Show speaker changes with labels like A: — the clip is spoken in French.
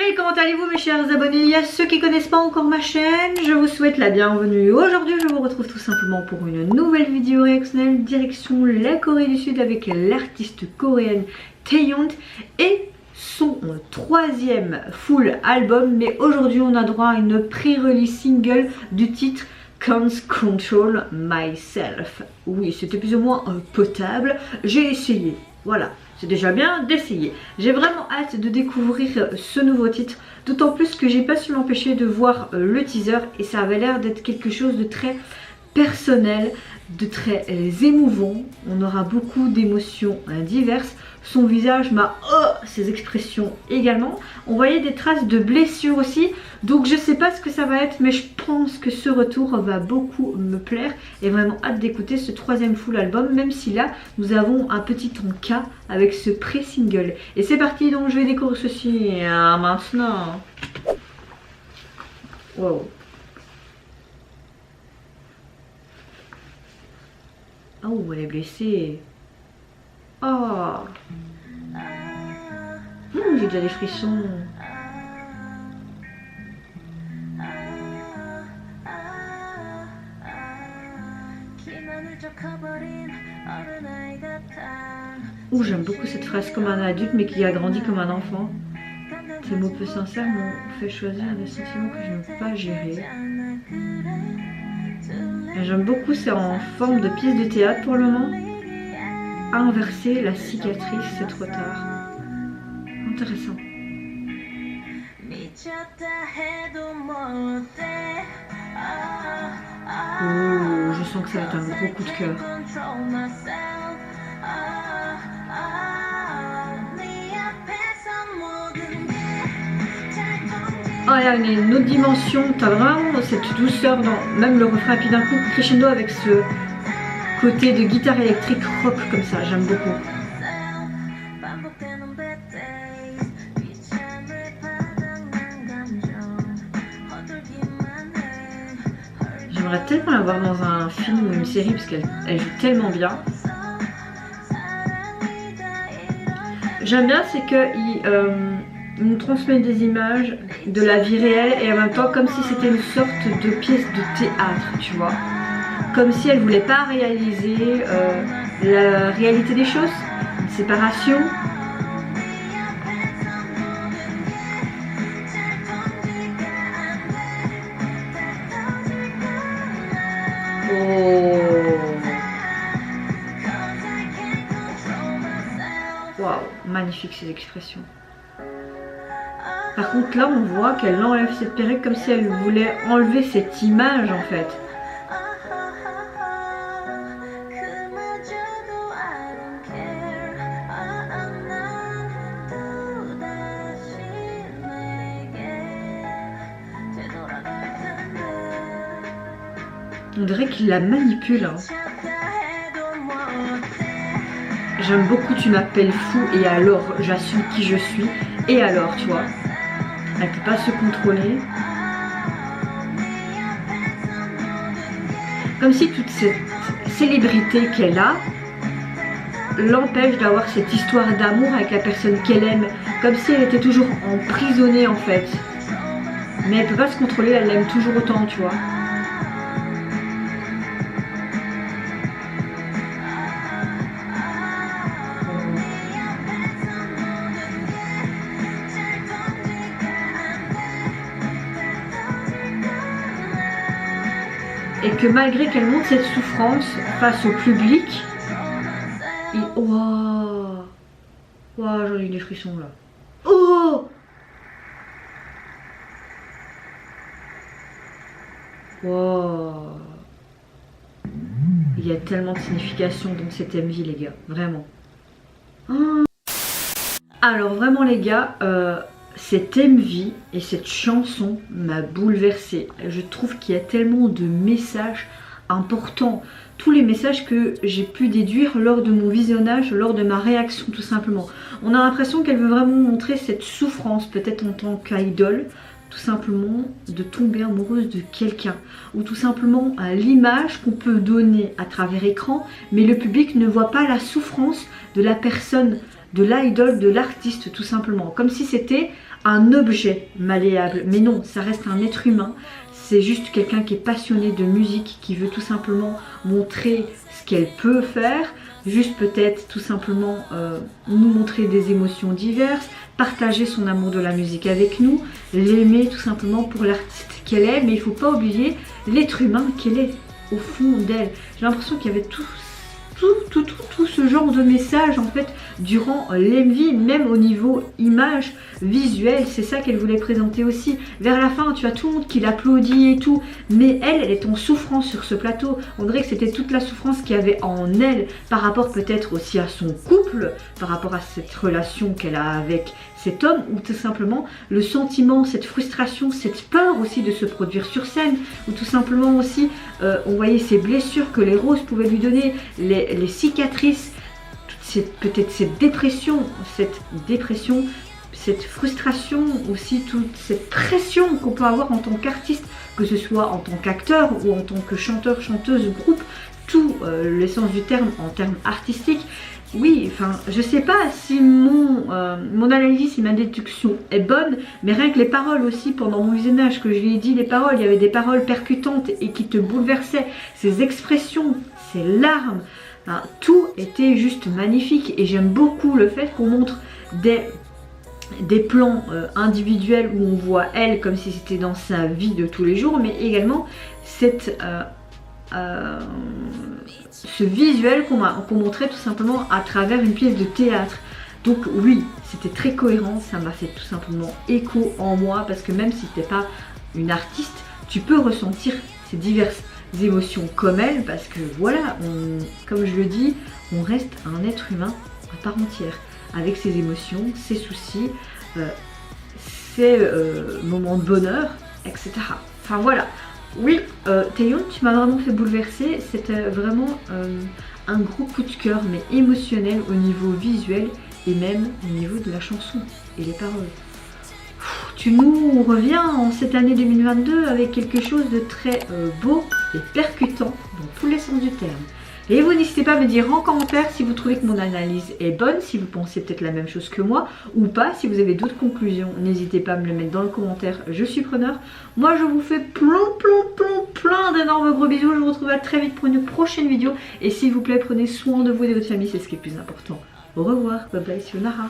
A: Hey, comment allez-vous mes chers abonnés? Il y a ceux qui connaissent pas encore ma chaîne, je vous souhaite la bienvenue. Aujourd'hui je vous retrouve tout simplement pour une nouvelle vidéo réactionnelle direction la Corée du Sud avec l'artiste coréenne Taeyeon et son troisième full album. Mais aujourd'hui on a droit à une pré-release single du titre Can't Control Myself. Oui, c'était plus ou moins potable, j'ai essayé, voilà. C'est déjà bien d'essayer. J'ai vraiment hâte de découvrir ce nouveau titre. D'autant plus que j'ai pas su m'empêcher de voir le teaser. Et ça avait l'air d'être quelque chose de très personnel, de très émouvant. On aura beaucoup d'émotions diverses. Son visage m'a... ses expressions également. On voyait des traces de blessures aussi. Donc je sais pas ce que ça va être. Mais je pense que ce retour va beaucoup me plaire. Et vraiment hâte d'écouter ce troisième full album. Même si là, nous avons un petit encas avec ce pré-single. Et c'est parti, donc je vais découvrir ceci maintenant. Wow. Oh, elle est blessée. Oh, j'ai déjà des frissons. Oh, j'aime beaucoup cette phrase, comme un adulte mais qui a grandi comme un enfant. Ces mots peu sincères m'ont fait choisir des sentiments que je ne peux pas gérer. J'aime beaucoup, c'est en forme de pièce de théâtre pour le moment. Inverser la cicatrice, c'est trop tard. Intéressant. Oh, je sens que ça va être un gros coup de cœur. Oh, il y a une autre dimension, t'as vraiment cette douceur dans même le refrain, et puis d'un coup crescendo avec ce côté de guitare électrique rock comme ça, j'aime beaucoup. J'aimerais tellement la voir dans un film ou une série parce qu'elle joue tellement bien. J'aime bien, c'est qu'il nous transmet des images de la vie réelle et en même temps comme si c'était une sorte de pièce de théâtre, tu vois. Comme si elle voulait pas réaliser la réalité des choses, une séparation. Oh. Waouh, magnifique ces expressions. Par contre là on voit qu'elle enlève cette perruque comme si elle voulait enlever cette image en fait. On dirait qu'il la manipule. Hein. J'aime beaucoup tu m'appelles fou et alors j'assume qui je suis et alors tu vois. Elle peut pas se contrôler. Comme si toute cette célébrité qu'elle a l'empêche d'avoir cette histoire d'amour avec la personne qu'elle aime. Comme si elle était toujours emprisonnée en fait. Mais elle peut pas se contrôler, elle l'aime toujours autant tu vois. Et que malgré qu'elle montre cette souffrance face au public, wow, wow, j'en ai eu des frissons là. Oh, wow. Il y a tellement de signification dans cette MV les gars, vraiment. Oh. Alors vraiment les gars, cette MV et cette chanson m'a bouleversée. Je trouve qu'il y a tellement de messages importants. Tous les messages que j'ai pu déduire lors de mon visionnage, lors de ma réaction tout simplement. On a l'impression qu'elle veut vraiment montrer cette souffrance, peut-être en tant qu'idole, tout simplement de tomber amoureuse de quelqu'un. Ou tout simplement l'image qu'on peut donner à travers écran, mais le public ne voit pas la souffrance de la personne de l'idole, de l'artiste tout simplement. Comme si c'était un objet malléable. Mais non, ça reste un être humain. C'est juste quelqu'un qui est passionné de musique, qui veut tout simplement montrer ce qu'elle peut faire. Juste peut-être tout simplement nous montrer des émotions diverses, partager son amour de la musique avec nous, l'aimer tout simplement pour l'artiste qu'elle est. Mais il ne faut pas oublier l'être humain qu'elle est au fond d'elle. J'ai l'impression qu'il y avait tout ce genre de messages en fait durant l'MV, même au niveau image visuelle. C'est ça qu'elle voulait présenter aussi. Vers la fin, tu as tout le monde qui l'applaudit et tout, mais elle est en souffrance sur ce plateau. On dirait que c'était toute la souffrance qu'il y avait en elle par rapport peut-être aussi à son couple, par rapport à cette relation qu'elle a avec cet homme, ou tout simplement le sentiment, cette frustration, cette peur aussi de se produire sur scène, ou tout simplement aussi on voyait ces blessures que les roses pouvaient lui donner, les cicatrices, peut-être cette dépression, cette frustration aussi, toute cette pression qu'on peut avoir en tant qu'artiste, que ce soit en tant qu'acteur ou en tant que chanteur, chanteuse, groupe, tout l'essence du terme en termes artistiques. Oui, enfin, je sais pas si mon analyse, si ma déduction est bonne, mais rien que les paroles aussi, pendant mon visionnage, que je lui ai dit les paroles, il y avait des paroles percutantes et qui te bouleversaient, ces expressions, ces larmes, hein, tout était juste magnifique. Et j'aime beaucoup le fait qu'on montre des plans individuels où on voit elle comme si c'était dans sa vie de tous les jours, mais également ce visuel qu'on montrait tout simplement à travers une pièce de théâtre. Donc oui, c'était très cohérent, ça m'a fait tout simplement écho en moi, parce que même si tu n'es pas une artiste, tu peux ressentir ces diverses émotions comme elle, parce que voilà, comme je le dis, on reste un être humain à part entière, avec ses émotions, ses soucis, ses moments de bonheur, etc. Enfin voilà. Oui, Taeyeon, tu m'as vraiment fait bouleverser. C'était vraiment un gros coup de cœur, mais émotionnel au niveau visuel et même au niveau de la chanson et les paroles. Tu nous reviens en cette année 2022 avec quelque chose de très beau et percutant dans tous les sens du terme. Et vous n'hésitez pas à me dire en commentaire si vous trouvez que mon analyse est bonne, si vous pensez peut-être la même chose que moi ou pas. Si vous avez d'autres conclusions, n'hésitez pas à me le mettre dans le commentaire, je suis preneur. Moi je vous fais plein d'énormes gros bisous. Je vous retrouve très vite pour une prochaine vidéo. Et s'il vous plaît, prenez soin de vous et de votre famille, c'est ce qui est le plus important. Au revoir, bye bye, sayonara.